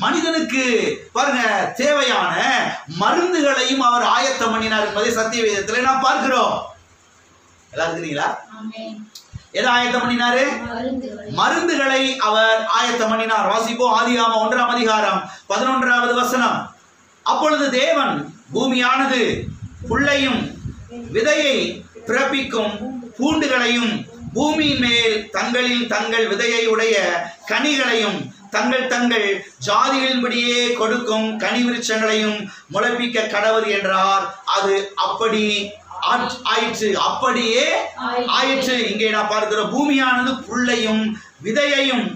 மனிதனுக்கு பாருங்க தேவையான மருந்துகளையும் அவர் ஆயத்தம் பண்ணினார் என்பதை சத்திய வேதத்தில் நாம் பார்க்கிறோம். எல்லாம் இருக்கிறீங்களா? எதை ஆயத்தம் பண்ணினாரு? மருந்துகளை அவர் ஆயத்தம் பண்ணினார். வாசிப்போம் ஆதியாகமம் 1ஆம் அதிகாரம் 11வது வசனம். அப்பொழுது தேவன் பூமியானது புல்லையும் விதையை பிறப்பிக்கும் பூண்டுகளையும் பூமியின் மேல் தங்களில் தங்கள் விதையை உடைய கனிகளையும் தங்கள் தங்கள் ஜாதிகளின்படியே கொடுக்கும் கனி விருட்சங்களையும் முளைப்பிக்க கடவுள் என்றார். அது அப்படி ஆயிற்று. அப்படியே ஆயிற்று. இங்கே நான் பார்க்கிறோம், பூமியானது புல்லையும் விதையையும்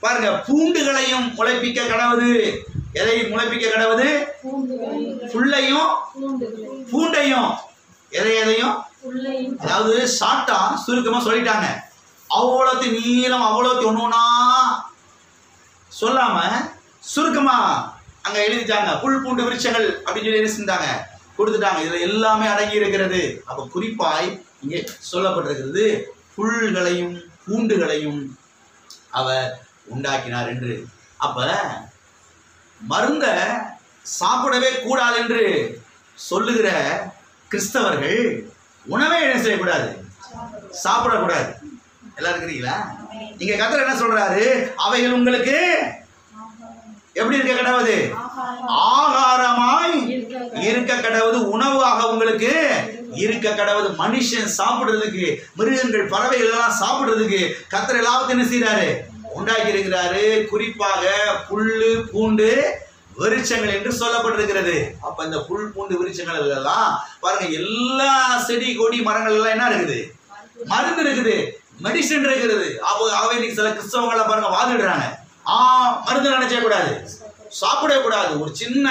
பாருங்க பூண்டுகளையும் முளைப்பிக்க கடவுள். எதை முளைப்பிக்க கடவுள்? புல்லையும் பூண்டையும். எதையும் அதாவது ஷார்ட்டா சுருக்கமா சொல்லிட்டாங்க. அவ்வளோத்து நீளம் அவ்வளோத்து ஒண்ணுனா சொல்லாம சுருக்கமா அங்க எழுதிட்டாங்க. புல் பூண்டு விருட்சங்கள் அப்படின்னு சொல்லி என்ன செஞ்சாங்க? கொடுத்துட்டாங்க. இதுல எல்லாமே அடங்கி இருக்கிறது. அப்ப குறிப்பாய் இங்கே சொல்லப்பட்டிருக்கிறது புல்களையும் பூண்டுகளையும் அவர் உண்டாக்கினார் என்று. அப்ப மருந்த சாப்பிடவே கூடாது என்று சொல்லுகிற கிறிஸ்தவர்கள் உணவே என்ன செய்யக்கூடாது? சாப்பிடக்கூடாது. எல்லாம் இருக்கிறீங்களா? நீங்க கர்த்தர் என்ன சொல்றாரு? அவைகள் உங்களுக்கு எப்படி இருக்க கடவுது? ஆகாரமாய் இருக்க கடவுது. உணவாக உங்களுக்கு இருக்க கடவுது. மனுஷன் சாப்பிடுறதுக்கு, மிருகங்கள் பறவைகள் எல்லாம் சாப்பிடுறதுக்கு கர்த்தர் எல்லாத்தையும் என்ன செய்யறாரு? உண்டாக்கி இருக்கிறாரு. குறிப்பாக புல்லு பூண்டு விருட்சங்கள் என்று சொல்லப்பட்டிருக்கிறது. அப்ப இந்த புல் பூண்டு விருட்சங்கள் எல்லாம் பாருங்க, எல்லா செடி கொடி மரங்கள் எல்லாம் என்ன இருக்குது? மருந்து இருக்குது, மெடிசன் இருக்கிறது. ஆகவே இன்னைக்கு சில கிறிஸ்தவங்களை பாருங்க வாதிடுறாங்க, மருந்து நினைச்ச கூடாது, சாப்பிடக்கூடாது. ஒரு சின்ன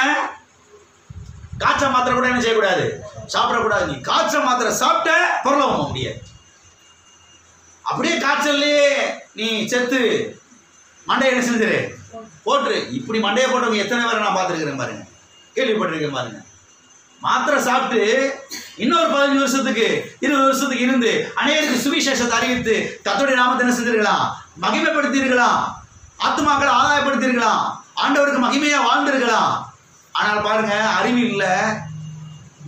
காய்ச்ச மாத்திரை கூட என்ன செய்யக்கூடாது? சாப்பிடக்கூடாது. நீ காய்ச்ச மாத்திரை சாப்பிட்ட பரலோகம் முடியாது. அப்படியே காய்ச்சல்லே நீ செத்து மண்டையை என்ன செஞ்சிரு போட்டு. இப்படி மண்டையை போட்டவங்க எத்தனை பேரை நான் பார்த்துருக்கிறேன் பாருங்க, கேள்விப்பட்டிருக்கேன் பாருங்க. மாத்திரை சாப்பிட்டு இன்னொரு 15 வருஷத்துக்கு 20 வருஷத்துக்கு இருந்து அநேகருக்கு சுவிசேஷத்தை அறிவித்து கர்த்தருடைய நாமத்தை என்ன செஞ்சிருக்கலாம்? மகிமைப்படுத்தியிருக்கலாம். ஆத்துமாக்களை ஆதாயப்படுத்தியிருக்கலாம். ஆண்டவருக்கு மகிமையா வாழ்ந்திருக்கலாம். ஆனால் பாருங்க, அறிவு இல்லை,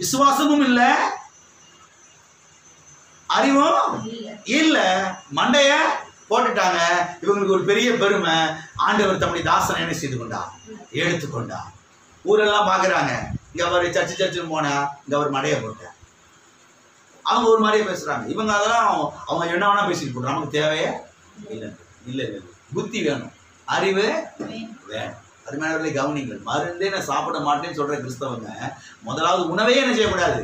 விசுவாசமும் இல்லை, அறிவும் இல்லை, மண்டைய போட்டுட்டாங்க. இவங்களுக்கு ஒரு பெரிய பெருமை, ஆண்டவர் தம்முடைய தாசனை என்ன செய்து கொண்டா? எடுத்துக்கொண்டா. ஊரெல்லாம் பாக்குறாங்க, இங்க அவர் சர்ச்சுன்னு போனா இங்க அவர் மடைய போட்ட. அவங்க ஒரு மாதிரியே பேசுறாங்க. இவங்க அதெல்லாம் அவங்க என்ன வேணா பேசிட்டு போடுறாங்க. நமக்கு தேவையே இல்லை. இல்லை, புத்தி வேணும், அறிவு வேணும். அருமையானவர்களை கவனிங்கள். மருந்தே நான் சாப்பிட மாட்டேன்னு சொல்ற கிறிஸ்தவங்க முதலாவது உணவே என்ன செய்யக்கூடாது?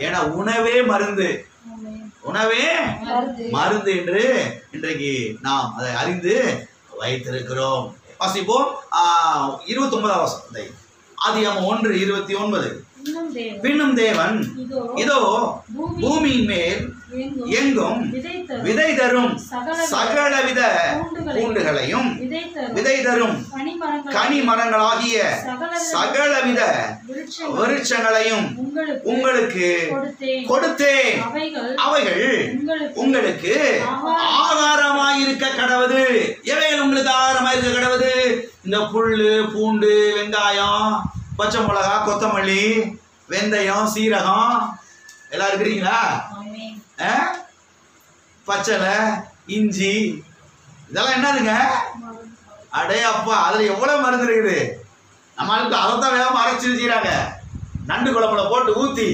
ஏன்னா உணவே மருந்து, உணவே மருந்து என்று இன்றைக்கு நாம் அதை அறிந்து வைத்திருக்கிறோம். வாசிப்போம் 29ஆம் வசனம். ஆதியாகமம் 1:29. பின்னும் தேவன் இதோ பூமியின் மேல் எங்கும் விதை தரும் சகலவித பூண்டுகளையும் விதை தரும் கனி மரங்களாகிய சகலவித விருட்சங்களையும் உங்களுக்கு கொடுத்தேன். அவைகள் உங்களுக்கு ஆகாரமாயிருக்க கடவுது. எவைகள் உங்களுக்கு ஆகாரமாயிருக்க கடவுது? இந்த புல்லு பூண்டு வெங்காயம் பச்சை மிளகா கொத்தமல்லி வெந்தயம் சீரகம் எல்லாம் இருக்கிறீங்களா? பச்சளை இஞ்சி இதெல்லாம் என்னதுங்க? அடே அப்பா, அதுல எவ்வளவு மருந்து இருக்குது. நம்மளுக்கு அதைத்தான் வேகமா அரைச்சி வச்சுக்கிறாங்க. நண்டு குழம்புல போட்டு ஊத்தி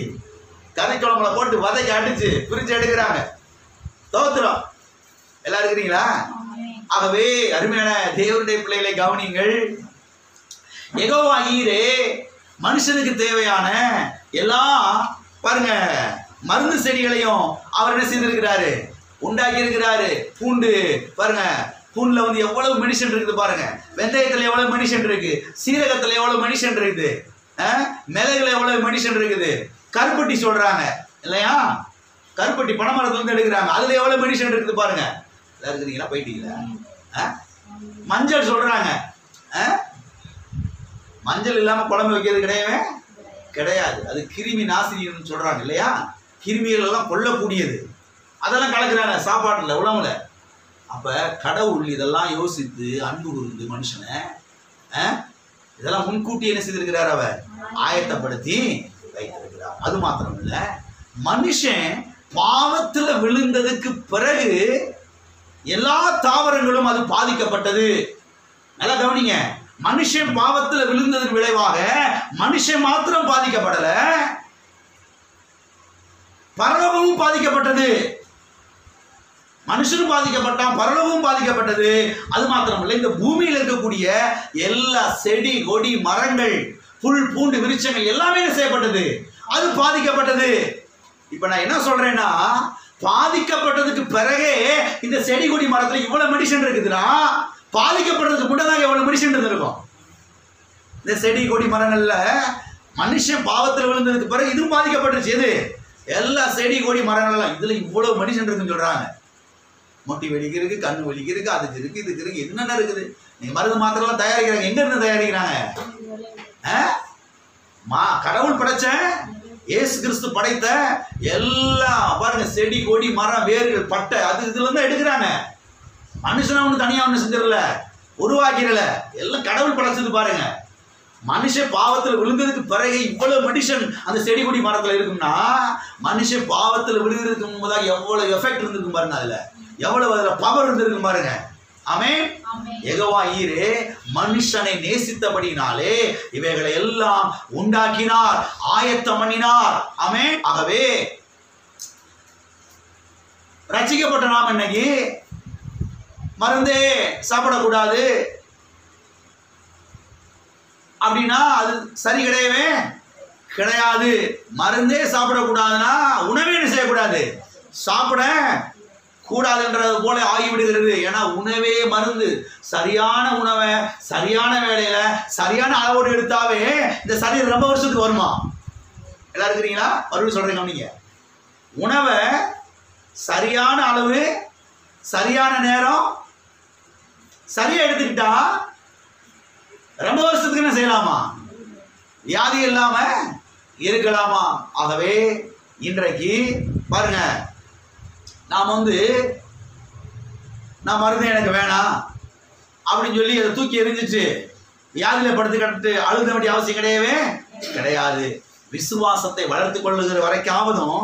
கறி குழம்புல போட்டு வதக்கி அடிச்சு பிரிச்சு எடுக்கிறாங்க. தோத்துறோம். எல்லாம் இருக்கிறீங்களா? ஆகவே அருமையான தேவனுடைய பிள்ளைகளை கவனிங்கள். யெகோவா ஈரே மனுஷனுக்கு தேவையான எல்லா பாருங்க மருந்து செடிகளையும் அவர் என்ன செய்திருக்கிறாரு? உண்டாக்கி இருக்கிறாரு. பூண்டு பாருங்க, பூண்டுல வந்து எவ்வளவு மெடிசன் இருக்குது பாருங்க. வெந்தயத்துல எவ்வளவு மெடிசன் இருக்கு, சீரகத்துல எவ்வளவு மெடிசன் இருக்குது, மிளகுல எவ்வளவு மெடிசன் இருக்குது. கருப்பட்டி சொல்றாங்க இல்லையா? கருப்பட்டி பனைமரத்துல இருந்து எடுக்கிறாங்க. அதுல எவ்வளவு மெடிசன் இருக்குது பாருங்க. எல்லாம் இருக்கிறீங்களா? போயிட்டீங்களா? மஞ்சள் சொல்றாங்க. மஞ்சள் இல்லாம குழம்பு வைக்கிறது கிடையாது. அது கிருமி நாசினின்னு சொல்றாங்க இல்லையா? கிருமிகள் எல்லாம் கொல்லக்கூடியது. அதெல்லாம் கலக்குறாங்க சாப்பாட்டுல, உணவுல. அப்ப கடவுள் இதெல்லாம் யோசித்து அன்பு கூர்ந்து மனுஷனை இதெல்லாம் முன்கூட்டி என்ன செய்திருக்கிறார்? அவர் ஆயத்தப்படுத்தி வைத்திருக்கிறார். அது மாத்திரம் இல்ல, மனுஷன் பாவத்துல விழுந்ததுக்கு பிறகு எல்லா தாவரங்களும் அது பாதிக்கப்பட்டது. நல்லா கவனிங்க, மனுஷன் பாவத்துல விழுந்ததற்கு விளைவாக மனுஷன் மாத்திரம் பாதிக்கப்படல, பரலோகமும் பாதிக்கப்பட்டது. மனுஷனும் பாதிக்கப்பட்டான், பரலோகமும் பாதிக்கப்பட்டது. அது மாத்திரமல்ல, இந்த பூமியில் இருக்கக்கூடிய எல்லா செடி கொடி மரங்கள் புல் பூண்டு விருட்சங்கள் எல்லாமே என்ன செய்யப்பட்டது? அது பாதிக்கப்பட்டது. இப்ப நான் என்ன சொல்றேன்னா, பாதிக்கப்பட்டதுக்கு பிறகே இந்த செடி கொடி மரத்துல இவ்வளவு மெடிசன் இருக்குதுன்னா, பாதிக்கப்படுறதுக்கு முன்னதாக எவ்வளவு மெடிசன் இருந்திருக்கும்? இந்த செடி கொடி மரங்கள்ல மனுஷன் பாவத்தில் விழுந்ததுக்கு பிறகு இதுவும் பாதிக்கப்பட்டுருச்சு. எது? எல்லா செடி கொடி மரங்கள்லாம் இதுல இவ்வளவு மெடிசன் இருக்குன்னு சொல்றாங்க. மொட்டி வெடிக்கு இருக்கு, கண்ணு வெடிக்கு இருக்கு, அதுக்கு இருக்கு, இதுக்கு இருக்கு, என்னென்ன இருக்குது. நீங்க மருந்து மாத்திரம் தயாரிக்கிறாங்க, எங்க இருந்து தயாரிக்கிறாங்க? கடவுள் படைச்ச இயேசு கிறிஸ்து படைத்த எல்லாம் பாருங்க, செடி கொடி மரம் வேர்கள் பட்டை அது இதுல இருந்து எடுக்கிறாங்க. மனுஷனா ஒண்ணு தனியா ஒண்ணு செஞ்சிடல, உருவாக்கிறல, எல்லாம் கடவுள் படைச்சது. பாருங்க, மனுஷன் பாவத்தில் விழுந்ததுக்கு பிறகு இவ்வளவு மெடிசன் அந்த செடி கொடி மரத்துல இருக்கும்னா, மனுஷன் பாவத்தில் விழுந்ததுக்கு முன்பதாக எவ்வளவு எஃபெக்ட் இருந்திருக்கும் பாருங்க, அதுல எவ்வளவு அதுல பவர் இருந்திருக்கும் பாருங்க. ஆமென். யெகோவா ஈரே மனுஷனை நேசித்தபடினாலே இவைகளை எல்லாம் உண்டாக்கினார், ஆயத்தம் பண்ணினார். ஆமென். ஆகவே ரட்சிக்கப்பட்ட நாம் இன்னைக்கு மருந்தே சாப்பிடக்கூடாது அப்படின்னா அது சரி கிடையவே கிடையாது. மருந்தே சாப்பிடக்கூடாதுன்னா உணவே என்ன செய்யக்கூடாது? சாப்பிட கூடாதுன்றது போல ஆகிவிடுகிறது. ஏன்னா உணவே மருந்து. சரியான உணவை சரியான வேலையில சரியான அளவோடு எடுத்தாவே இந்த சரீரம் ரொம்ப வருஷத்துக்கு வருமா? எல்லாரும் இருக்கிறீங்களா? மறுபடியும் சொல்றேன், நீங்க உணவை சரியான அளவு சரியான நேரம் சரியா எடுத்துக்கிட்டா ரொம்ப வருஷத்துக்கு என்ன செய்யலாமா? வியாதி இல்லாம இருக்கலாமா? ஆகவே இன்றைக்கு பாருங்க, நாம் நான் மருந்து எனக்கு வேணாம் அப்படின்னு சொல்லி அதை தூக்கி எரிஞ்சிச்சு வியாதியில படுத்து கட்டு அழுத வேண்டிய அவசியம் கிடையவே கிடையாது. விசுவாசத்தை வளர்த்து கொள்ளுகிற வரைக்காவதும்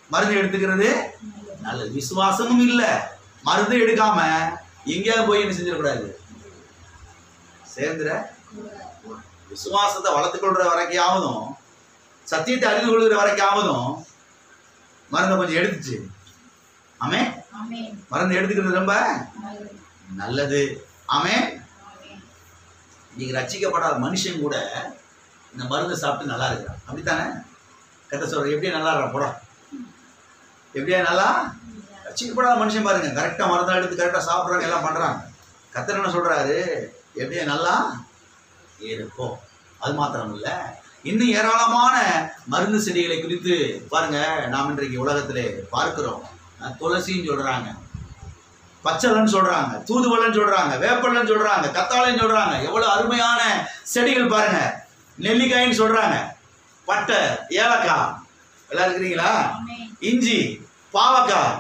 மருந்து எடுத்துக்கிறது நல்லது. விசுவாசமும் இல்லை, மருந்து எடுக்காம எங்கேயாவது போய் என்ன செஞ்சிடக்கூடாது? சேர்ந்துட. விசுவாசத்தை வளர்த்து கொள்ற வரைக்காவதும் சத்தியத்தை அறிந்து கொள்கிற வரைக்காவதும் மருந்தை கொஞ்சம் எடுத்துச்சு. ஆமே, மருந்து எடுத்துக்கிறது ரொம்ப நல்லது. ஆமே. நீங்க ரட்சிக்கப்படாத மனுஷன் கூட இந்த மருந்து சாப்பிட்டு நல்லா இருக்கிறான். அப்படித்தானே? கத்த சொல்ற எப்படியா நல்லா இருக்கான் போட, எப்படியா நல்லா ரட்சிக்கப்படாத மனுஷன் பாருங்க, கரெக்டா மருந்து எடுத்து கரெக்டா சாப்பிட்றாங்க, எல்லாம் பண்றாங்க. கத்தர் என்ன சொல்றாரு? எப்படியா நல்லா இருக்கும். அது மாத்திரம் இல்ல, இன்னும் ஏராளமான மருந்து செடிகளை குறித்து பாருங்க நாம் இன்றைக்கு உலகத்திலே பார்க்கிறோம். துளசின்னு சொல்றாங்க, பச்சைலன்னு சொல்றாங்க, தூதுவளைன்னு சொல்றாங்க, வேப்பலன்னு சொல்றாங்க, கத்தாழைன்னு சொல்றாங்க. எவ்வளவு அருமையான செடிகள் பாருங்க. நெல்லிக்காயின்னு சொல்றாங்க, பட்டை, ஏலக்காய், எல்லாம் இருக்கிறீங்களா? இஞ்சி, பாவக்காய்,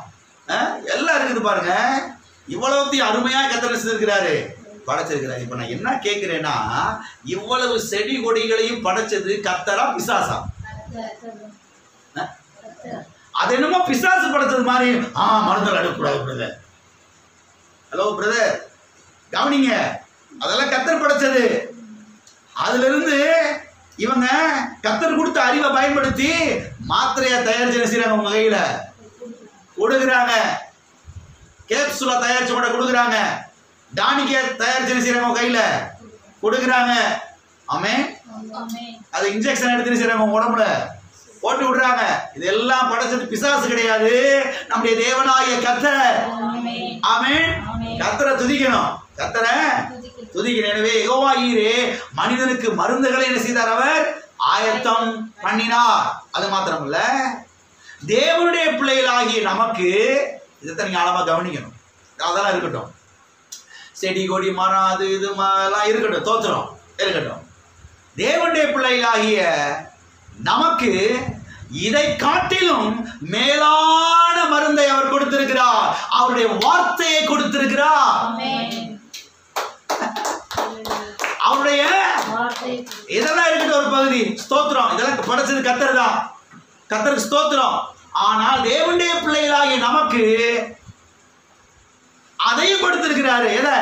எல்லாம் இருக்குது பாருங்க. இவ்வளவுத்தையும் அருமையா கத்தர் செஞ்சிருக்கிறாரு, படைச்சிருக்கிறாரு. இப்ப நான் என்ன கேட்கிறேன்னா, இவ்வளவு செடி கொடிகளையும் படைச்சது கத்தரா பிசாசா? அது என்னமோ பிசாசு படைச்சது மாதிரி. மருந்துகள் எடுக்கக்கூடாது பிரதர். ஹலோ பிரதர், கவனிங்க, அதெல்லாம் கத்தர் படைச்சது. அதுல இருந்து இவங்க கத்தர் கொடுத்த அறிவை பயன்படுத்தி மாத்திரையா தயாரிச்சு செய்யறாங்க, உங்க கையில கொடுக்குறாங்க. கேப்சூலா தயாரிச்சு கூட கொடுக்குறாங்க, டானிக்கா தயாரிச்சு செய்யறாங்க, உங்க கையில கொடுக்குறாங்க. ஆமே. அது இன்ஜெக்ஷன் எடுத்து செய்யறாங்க, உங்க உடம்புல போட்டு விடுறாங்க. இதெல்லாம் படைச்சது பிசாசு கிடையாது, நம்முடைய தேவனாகிய கர்த்தர். ஆமென். கர்த்தரை துதிக்கணும், கர்த்தரை துதிக்கணும். எனவே யெகோவா ஈரே மனிதனுக்கு மருந்துகளை என்ன செய்தார்? அவர் ஆயத்தம் பண்ணினார். அது மாத்திரமல்ல, தேவனுடைய பிள்ளைகளாகிய நமக்கு இதைத்தான் நீங்க ஆழமா கவனிக்கணும். அதெல்லாம் இருக்கட்டும், செடி கொடி மரம் அது இது எல்லாம் இருக்கட்டும், தோத்திரம் இருக்கட்டும். தேவனுடைய பிள்ளைகளாகிய நமக்கு இதை காட்டிலும் மேலான மருந்தை அவர் கொடுத்திருக்கிறார். அவருடைய வார்த்தையை கொடுத்திருக்கிறார். அவருடைய சரி, ஸ்தோத்திரம், இதெல்லாம் படைச்சது கர்த்தர் தான், கர்த்தருக்கு ஸ்தோத்திரம். ஆனால் தேவனுடைய பிள்ளைகளாகிய நமக்கு அதையும் கொடுத்திருக்கிறாரு. எதை?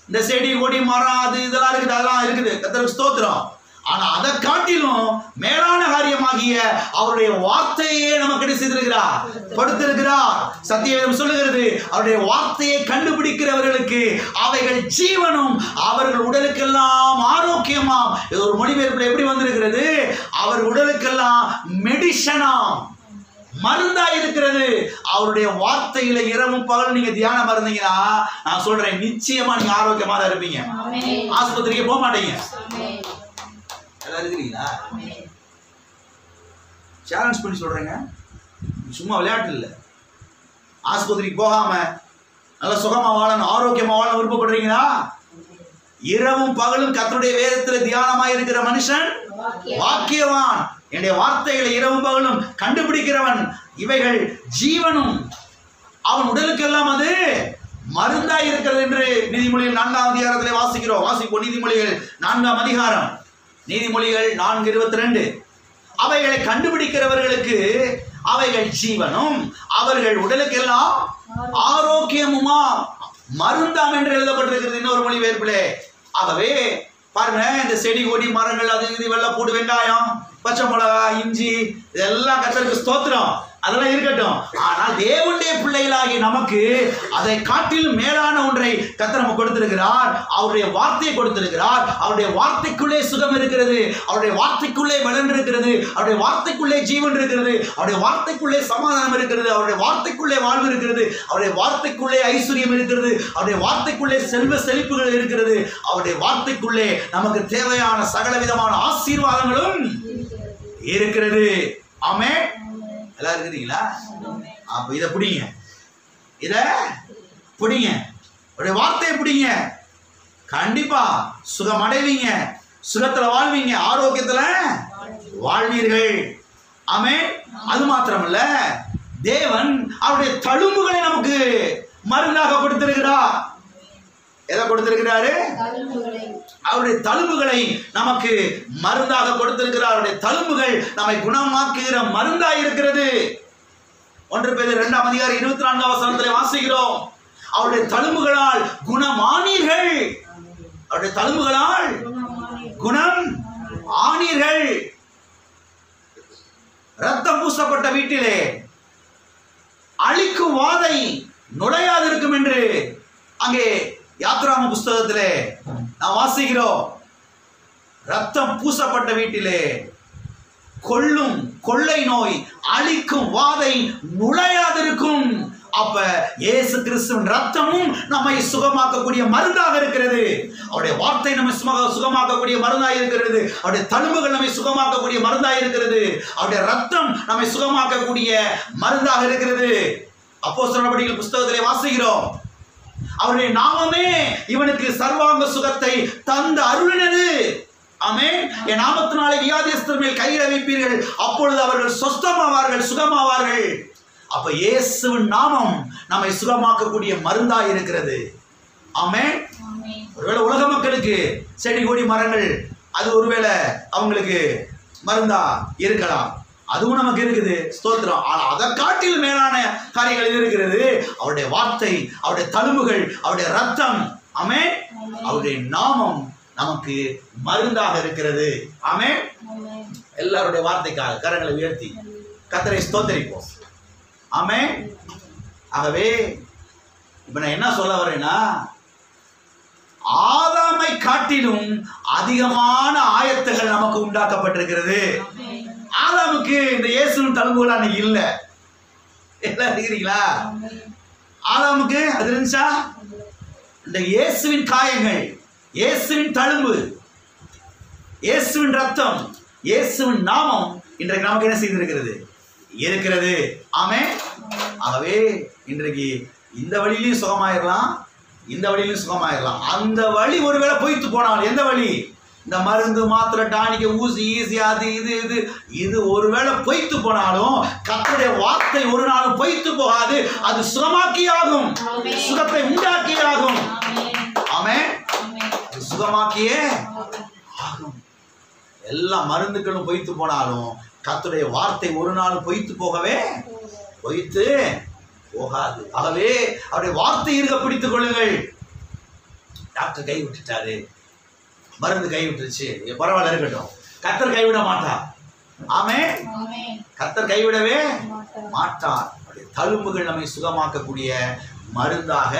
இந்த செடி கொடி மரம் அது இதெல்லாம் இருக்குது, அதெல்லாம் இருக்குது, கர்த்தருக்கு ஸ்தோத்திரம். ஆனா அதை காட்டிலும் மேலான காரியமாகிய அவருடைய வார்த்தையே நமக்கு என்ன செய்திருக்கிறார்? கொடுத்திருக்கிறார். சத்தியவேதம் சொல்லுகிறது, அவருடைய வார்த்தையை கண்டுபிடிக்கிறவர்களுக்கு அவைகள் ஜீவனும் அவர்கள் உடலுக்கெல்லாம் ஆரோக்கியமாம். இது ஒரு மொழிபெயர்ப்புல எப்படி வந்திருக்கிறது? அவர் உடலுக்கெல்லாம் மெடிசனாம், மருந்தா இருக்கிறது. அவருடைய வார்த்தையில இரவும் பகலும் நீங்க தியானம் இருந்தீங்கன்னா நான் சொல்றேன், நிச்சயமா நீங்க ஆரோக்கியமா தான் இருப்பீங்க. ஆஸ்பத்திரிக்கு போக மாட்டீங்க. இருக்கிறீங்களா? சேலஞ்ச் பண்ணி சொல்றேங்க, சும்மா விளையாட்டு இல்லை. ஆஸ்பத்திரிக்கு போகாம நல்ல சுகமா வாழணும், ஆரோக்கியமா வாழ விருப்பப்படுறீங்களா? இரவும் பகலும் கர்த்தருடைய வேதத்துல தியானமா இருக்கிற மனுஷன் வாக்கியவான். என்னுடைய வார்த்தைகளை இரவும் பகலும் கண்டுபிடிக்கிறவன், இவைகள் ஜீவனும் அவன் உடலுக்கெல்லாம் அது மருந்தா இருக்கிறது என்று நீதிமொழிகள் 4ஆம் அதிகாரத்திலே வாசிக்கிறோம். வாசிப்போம். நீதிமொழிகள் 4ஆம் அதிகாரம், நீதிமொழிகள் 4:22. அவைகளை கண்டுபிடிக்கிறவர்களுக்கு அவைகள் ஜீவனும் அவர்கள் உடலுக்கெல்லாம் ஆரோக்கியமுமா மருந்தாம் என்று எழுதப்பட்டிருக்கிறது இன்னொரு மொழிபெயர்ப்பிலே. ஆகவே பாருங்க, இந்த செடி கொடி மரங்கள் அது இது வெள்ளைப்பூடு வெங்காயம் பச்சை மிளகா இஞ்சி இதெல்லாம் கர்த்தருக்கு ஸ்தோத்திரம், அதெல்லாம் இருக்கட்டும். ஆனால் தேவனுடைய பிள்ளைகளாகி நமக்கு அதை காட்டிலும் மேலான ஒன்றை கர்த்தர் நமக்கு கொடுத்திருக்கிறார். அவருடைய வார்த்தையை கொடுத்திருக்கிறார். அவருடைய வார்த்தைக்குள்ளே சுகம் இருக்கிறது, அவருடைய வார்த்தைக்குள்ளே பலன் இருக்கிறது, அவருடைய வார்த்தைக்குள்ளே ஜீவன் இருக்கிறது, அவருடைய வார்த்தைக்குள்ளே சமாதானம் இருக்கிறது, அவருடைய வார்த்தைக்குள்ளே வாழ்வு இருக்கிறது, அவருடைய வார்த்தைக்குள்ளே ஐஸ்வர்யம் இருக்கிறது, அவருடைய வார்த்தைக்குள்ளே செல்வ செழிப்புகள் இருக்கிறது, அவருடைய வார்த்தைக்குள்ளே நமக்கு தேவையான சகல விதமான ஆசீர்வாதங்களும் இருக்கிறது. ஆமென். எல்லாம் இருக்கிறீங்களா? அப்ப இதை பிடிங்க, இத பிடிங்க, அவருடைய வார்த்தையை பிடிங்க. கண்டிப்பா சுகம் அடைவீங்க, சுகத்துல வாழ்வீங்க, ஆரோக்கியத்துல வாழ்வீர்கள். ஆமென். அது மாத்திரமல்ல, தேவன் அவருடைய தழும்புகளை நமக்கு மருந்தாக கொடுத்திருக்கிறார். எதை கொடுத்திருக்கிறாரு? அவருடைய தழும்புகளை நமக்கு மருந்தாக கொடுத்திருக்கிறார். அவருடைய தழும்புகள் நம்மை குணமாக்குகிற மருந்தாக இருக்கிறது. 1 பேதுரு 2ஆம் அதிகாரம் 24ஆம் வசனத்திலே வாசிக்கிறோம், அவருடைய தழும்புகளால் குணமானீர்கள். அவருடைய தழும்புகளால் குணம் ஆனீர்கள். ரத்தம் பூசப்பட்ட வீட்டிலே அழிக்கும் வாதை நுழையாதிருக்கும் என்று அங்கே யாத்ராம புஸ்தகத்திலே நாம் வாசிக்கிறோம். ரத்தம் பூசப்பட்ட வீட்டிலே கொள்ளும் கொள்ளை நோய் அழிக்கும் வாதை நுழையாதிருக்கும். அப்ப இயேசு கிறிஸ்துவின் ரத்தமும் நம்மை சுகமாக்கக்கூடிய மருந்தாக இருக்கிறது. அவருடைய வார்த்தை நம்மை சுகமாக்கக்கூடிய மருந்தாக இருக்கிறது. அவருடைய தழும்புகள் நம்மை சுகமாக்கக்கூடிய மருந்தாக இருக்கிறது. அவருடைய ரத்தம் நம்மை சுகமாக்கக்கூடிய மருந்தாக இருக்கிறது. அப்போஸ்தலர் நடபடிகள் புஸ்தகத்திலே வாசிக்கிறோம், அவருடைய நாமமே இவனுக்கு சர்வாங்க சுகத்தை தந்து அருளினது. ஆமென். என் நாமத்தினாலே வியாதியஸ்தர் மேல் கையிட வைப்பீர்கள், அப்பொழுது அவர்கள் சொஸ்தமாவார்கள், சுகமாவார்கள். அப்ப இயேசுவின் நாமம் நம்மை சுகமாக்கக்கூடிய மருந்தா இருக்கிறது. ஆமென். ஒருவேளை உலக மக்களுக்கு செடி கொடி மரங்கள் அது ஒருவேளை அவங்களுக்கு மருந்தா இருக்கலாம், அதுவும் நமக்கு இருக்குது, ஸ்தோத்திரம். ஆனால் அதை காட்டிலும் மேலான காரியங்கள் இருக்கிறது. அவருடைய வார்த்தை, அவருடைய தழும்புகள், அவருடைய ரத்தம், ஆமென், அவருடைய நாமம் நமக்கு மருந்தாக இருக்கிறது. ஆமென். எல்லாருடைய வார்த்தைக்காக கரங்களை உயர்த்தி கர்த்தரை ஸ்தோத்திரிப்போம். ஆமென். ஆகவே இப்ப நான் என்ன சொல்ல வரேன்னா, ஆதாமை காட்டிலும் அதிகமான ஆயத்தங்கள் நமக்கு உண்டாக்கப்பட்டிருக்கிறது. ஆதாமுக்கு இந்த இயேசுவின் தழும்புகள் அன்னைக்கு இல்ல. எல்லாம் இருக்கிறீங்களா? ஆதாமுக்கு அது இருந்துச்சா? இந்த இயேசுவின் காயங்கள், இயேசுவின் தழும்பு, இயேசுவின் ரத்தம், இயேசுவின் நாமம் இன்றைக்கு நமக்கு என்ன செய்திருக்கிறது? இருக்கிறது. ஆமென். ஆகவே இன்றைக்கு இந்த வழியிலையும் சுகமாயிரலாம், இந்த வழியிலும் சுகமாயிரலாம். அந்த வழி ஒருவேளை பொய்த்து போனால், எந்த வழி? இந்த மருந்து மாத்திரை டானிக்க ஊசி ஈஸி அது இது இது இது ஒருவேளை பொய்த்து போனாலும் கர்த்தருடைய வார்த்தை ஒரு நாளும் பொய்த்து போகாது. அது சுகமாக்கியாகும், சுகத்தை உண்டாக்கியாகும். ஆமென். சுகமாக்கியே ஆகும். எல்லா மருந்துகளும் பொய்த்து போனாலும் கர்த்தருடைய வார்த்தை ஒரு நாள் பொய்த்து போகாது. ஆகவே அவருடைய வார்த்தை இருக்க பிடித்துக் கொள்ளுங்கள். டாக்டர் கை விட்டுட்டாரு, மருந்து கை விட்டுருச்சு, பரவாயில்ல இருக்கட்டும், கர்த்தர் கைவிட மாட்டார். ஆமென். கர்த்தர் கைவிடவே மாட்டார். தழும்புகள் நம்மை சுகமாக்கக்கூடிய மருந்தாக